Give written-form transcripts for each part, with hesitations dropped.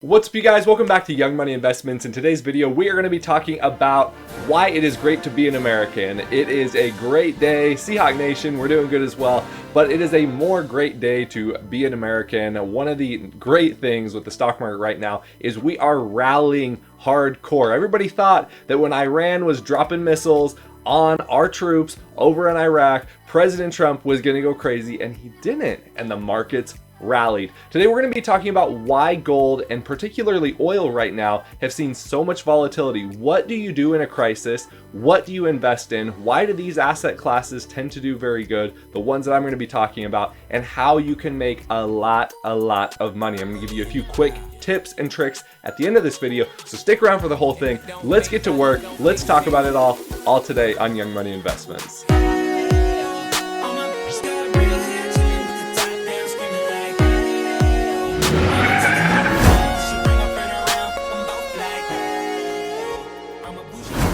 What's up, you guys? Welcome back to Young Money Investments. In today's video, we are going to be talking about why it is great to be an American. It is a great day. Seahawk Nation, we're doing good as well, but it is a more great day to be an American. One of the great things with the stock market right now is we are rallying hardcore. Everybody thought that when Iran was dropping missiles on our troops over in Iraq, President Trump was going to go crazy, and he didn't, and the markets rallied. Today we're going to be talking about why gold and particularly oil right now have seen so much volatility. What do you do in a crisis? What do you invest in? Why do these asset classes tend to do very good? The ones that I'm going to be talking about, and how you can make a lot of money. I'm going to give you a few quick tips and tricks at the end of this video, so stick around for the whole thing. Let's get to work. Let's talk about it all today on Young Money Investments.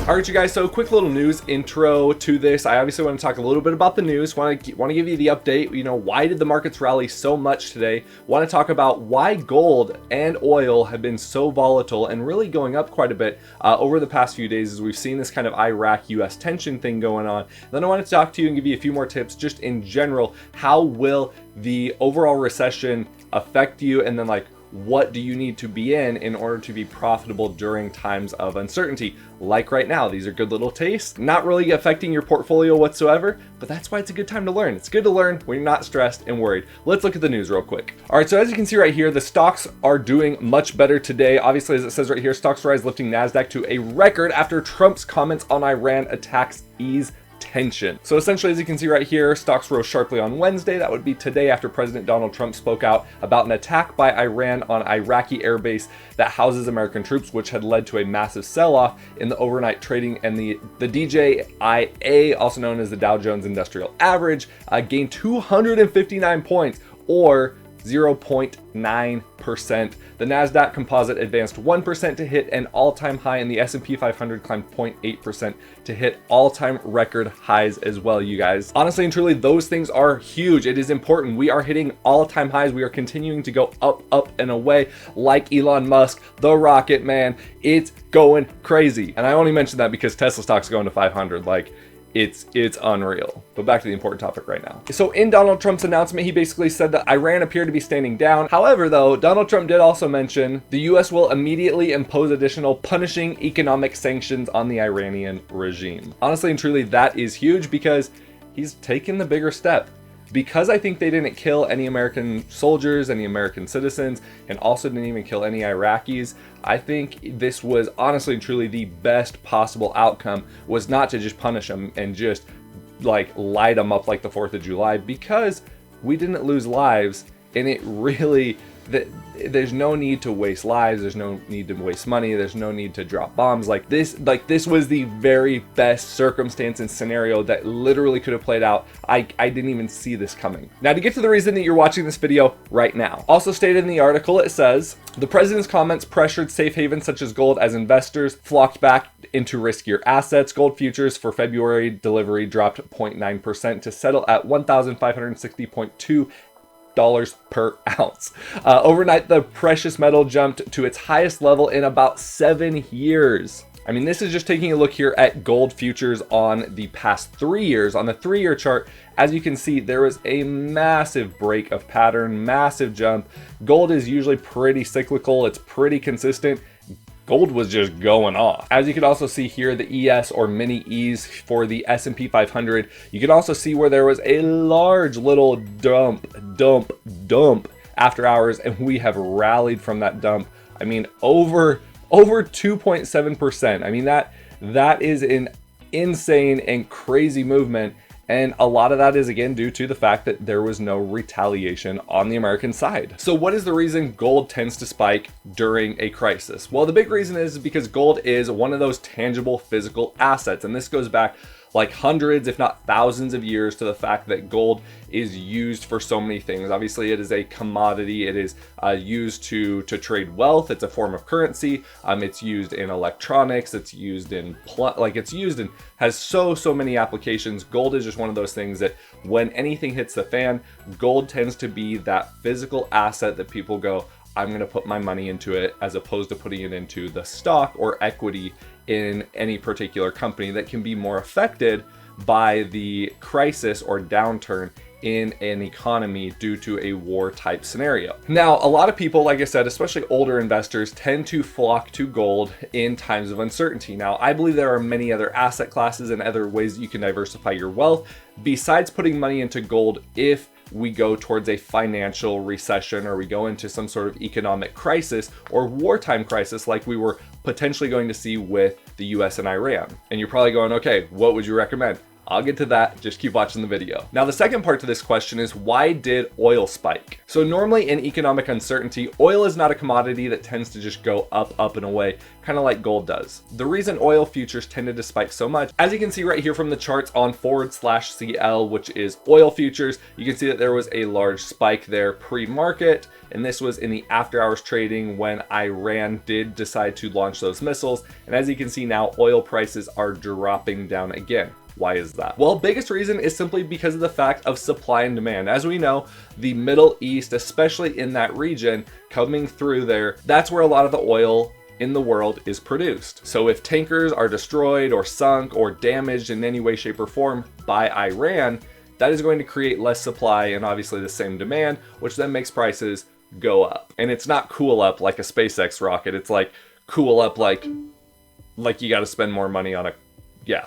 Alright, you guys, so quick little news intro to this. I obviously want to talk a little bit about the news. Want to give you the update. You know, why did the markets rally so much today? Want to talk about why gold and oil have been so volatile and really going up quite a bit over the past few days as we've seen this kind of Iraq-US tension thing going on. Then I want to talk to you and give you a few more tips just in general. How will the overall recession affect you? And then, like, what do you need to be in order to be profitable during times of uncertainty? Like right now, these are good little tastes, not really affecting your portfolio whatsoever, but that's why it's a good time to learn. It's good to learn when you're not stressed and worried. Let's look at the news real quick. All right, so as you can see right here, the stocks are doing much better today. Obviously, as it says right here, stocks rise, lifting NASDAQ to a record after Trump's comments on Iran attacks ease tension. So essentially, as you can see right here, stocks rose sharply on Wednesday. That would be today after President Donald Trump spoke out about an attack by Iran on Iraqi airbase that houses American troops, which had led to a massive sell-off in the overnight trading. And the DJIA, also known as the Dow Jones Industrial Average, gained 259 points, or 0.9%. The NASDAQ composite advanced 1% to hit an all-time high, and the S&P 500 climbed 0.8% to hit all-time record highs as well, you guys. Honestly and truly, those things are huge. It is important. We are hitting all-time highs. We are continuing to go up and away like Elon Musk, the rocket man. It's going crazy. And I only mentioned that because Tesla stock's going to 500. Like, it's unreal. But back to the important topic right now. So in Donald Trump's announcement, he basically said that Iran appeared to be standing down. However, though, Donald Trump did also mention the US will immediately impose additional punishing economic sanctions on the Iranian regime. Honestly and truly, that is huge because he's taken the bigger step. Because I think they didn't kill any American soldiers, any American citizens, and also didn't even kill any Iraqis, I think this was honestly and truly the best possible outcome, was not to just punish them and just like light them up like the 4th of July, because we didn't lose lives, and it really, there's no need to waste lives, there's no need to waste money, there's no need to drop bombs. Like this was the very best circumstance and scenario that literally could have played out. I didn't even see this coming. Now, to get to the reason that you're watching this video right now, also stated in the article, it says, the president's comments pressured safe havens such as gold as investors flocked back into riskier assets. Gold futures for February delivery dropped 0.9% to settle at $1,560.2 per ounce. Overnight, the precious metal jumped to its highest level in about 7 years. I mean, this is just taking a look here at gold futures on the past 3 years. On the 3-year chart, as you can see, there was a massive break of pattern, massive jump. Gold is usually pretty cyclical. It's pretty consistent. Gold was just going off. As you can also see here, the ES or mini E's for the S&P 500, you can also see where there was a large little dump after hours, and we have rallied from that dump. I mean, over 2.7%. I mean, that is an insane and crazy movement. And a lot of that is, again, due to the fact that there was no retaliation on the American side. So what is the reason gold tends to spike during a crisis? Well, the big reason is because gold is one of those tangible physical assets. And this goes back like hundreds, if not thousands of years, to the fact that gold is used for so many things. Obviously, it is a commodity. It is used to trade wealth. It's a form of currency. It's used in electronics. It's used in has so many applications. Gold is just one of those things that when anything hits the fan, gold tends to be that physical asset that people go, I'm going to put my money into it as opposed to putting it into the stock or equity in any particular company that can be more affected by the crisis or downturn in an economy due to a war type scenario. Now, a lot of people, like I said, especially older investors, tend to flock to gold in times of uncertainty. Now, I believe there are many other asset classes and other ways that you can diversify your wealth besides putting money into gold if we go towards a financial recession or we go into some sort of economic crisis or wartime crisis like we were potentially going to see with the US and Iran. And you're probably going, okay, what would you recommend? I'll get to that, just keep watching the video. Now, the second part to this question is, why did oil spike? So normally in economic uncertainty, oil is not a commodity that tends to just go up and away, kind of like gold does. The reason oil futures tended to spike so much, as you can see right here from the charts on /CL, which is oil futures, you can see that there was a large spike there pre-market, and this was in the after hours trading when Iran did decide to launch those missiles. And as you can see now, oil prices are dropping down again. Why is that? Well, biggest reason is simply because of the fact of supply and demand. As we know, the Middle East, especially in that region, coming through there, that's where a lot of the oil in the world is produced. So if tankers are destroyed or sunk or damaged in any way, shape, or form by Iran, that is going to create less supply and obviously the same demand, which then makes prices go up. And it's not cool up like a SpaceX rocket. It's like cool up like you got to spend more money on a yeah.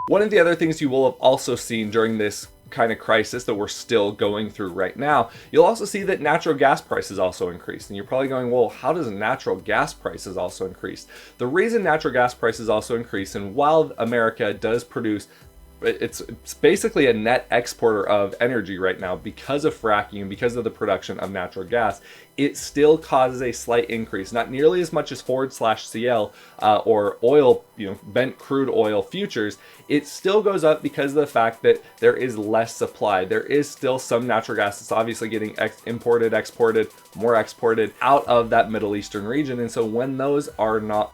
One of the other things you will have also seen during this kind of crisis that we're still going through right now, you'll also see that natural gas prices also increased. And you're probably going, well, how does natural gas prices also increase? The reason natural gas prices also increase, and while America does produce, it's basically a net exporter of energy right now because of fracking and because of the production of natural gas, it still causes a slight increase, not nearly as much as /CL or oil, bent crude oil futures. It still goes up because of the fact that there is less supply. There is still some natural gas that's obviously getting imported, exported, more exported out of that Middle Eastern region. And so when those are not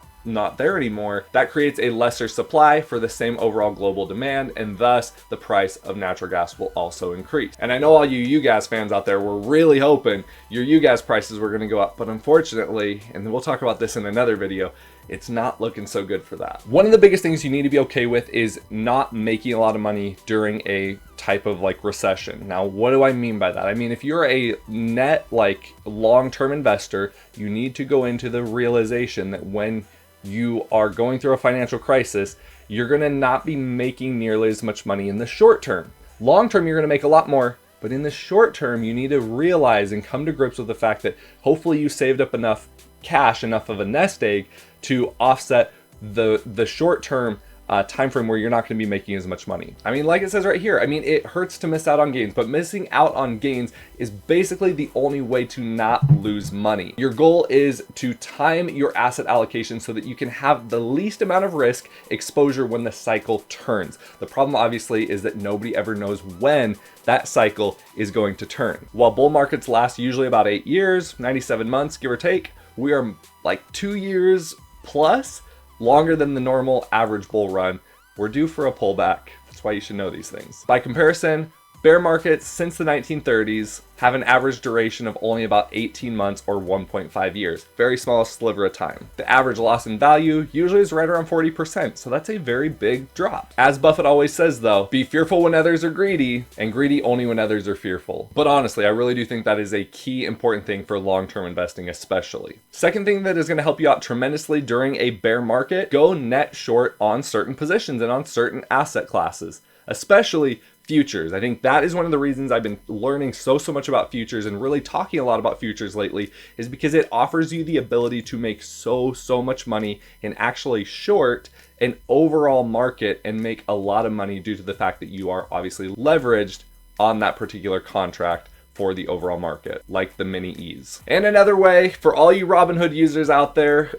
there anymore, that creates a lesser supply for the same overall global demand, and thus the price of natural gas will also increase. And I know all you gas fans out there were really hoping your gas prices were going to go up, but unfortunately, and we'll talk about this in another video, it's not looking so good for that. One of the biggest things you need to be okay with is not making a lot of money during a type of recession. Now, what do I mean by that? I mean, if you're a net long-term investor, you need to go into the realization that when you are going through a financial crisis, you're going to not be making nearly as much money in the short term. Long term, you're going to make a lot more, but in the short term, you need to realize and come to grips with the fact that hopefully you saved up enough cash, enough of a nest egg to offset the short term time frame where you're not going to be making as much money. I mean, like it says right here, I mean, it hurts to miss out on gains, but missing out on gains is basically the only way to not lose money. Your goal is to time your asset allocation so that you can have the least amount of risk exposure when the cycle turns. The problem obviously is that nobody ever knows when that cycle is going to turn. While bull markets last usually about 8 years, 97 months, give or take, we are like 2 years plus longer than the normal average bull run. We're due for a pullback. That's why you should know these things. By comparison, bear markets since the 1930s have an average duration of only about 18 months or 1.5 years. Very small sliver of time. The average loss in value usually is right around 40%, so that's a very big drop. As Buffett always says though, be fearful when others are greedy, and greedy only when others are fearful. But honestly, I really do think that is a key important thing for long-term investing especially. Second thing that is going to help you out tremendously during a bear market, go net short on certain positions and on certain asset classes, especially futures. I think that is one of the reasons I've been learning so much about futures and really talking a lot about futures lately, is because it offers you the ability to make so much money and actually short an overall market and make a lot of money due to the fact that you are obviously leveraged on that particular contract for the overall market, like the mini E's. And another way for all you Robinhood users out there,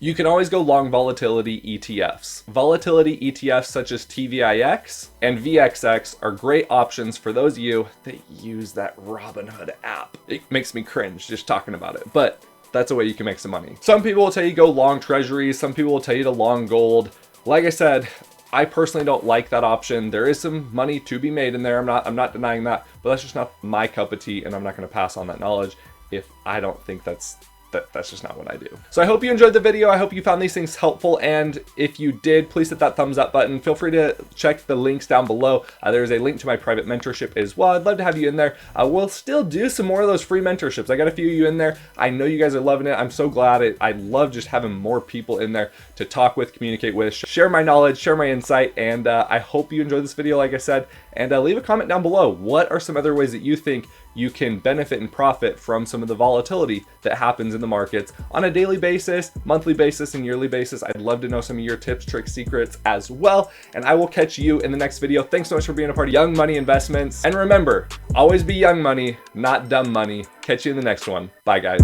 you can always go long volatility ETFs. Volatility ETFs such as TVIX and VXX are great options for those of you that use that Robinhood app. It makes me cringe just talking about it, but that's a way you can make some money. Some people will tell you go long treasuries, some people will tell you to long gold. Like I said, I personally don't like that option. There is some money to be made in there. I'm not denying that, but that's just not my cup of tea, and I'm not going to pass on that knowledge if I don't think that's just not what I do. So I hope you enjoyed the video. I hope you found these things helpful. And if you did, please hit that thumbs up button. Feel free to check the links down below. There's a link to my private mentorship as well. I'd love to have you in there. We'll still do some more of those free mentorships. I got a few of you in there. I know you guys are loving it. I'm so glad. I love just having more people in there to talk with, communicate with, share my knowledge, share my insight. And I hope you enjoyed this video, like I said, and leave a comment down below. What are some other ways that you think you can benefit and profit from some of the volatility that happens in the markets on a daily basis, monthly basis, and yearly basis? I'd love to know some of your tips, tricks, secrets as well. And I will catch you in the next video. Thanks so much for being a part of Young Money Investments. And remember, always be young money, not dumb money. Catch you in the next one. Bye, guys.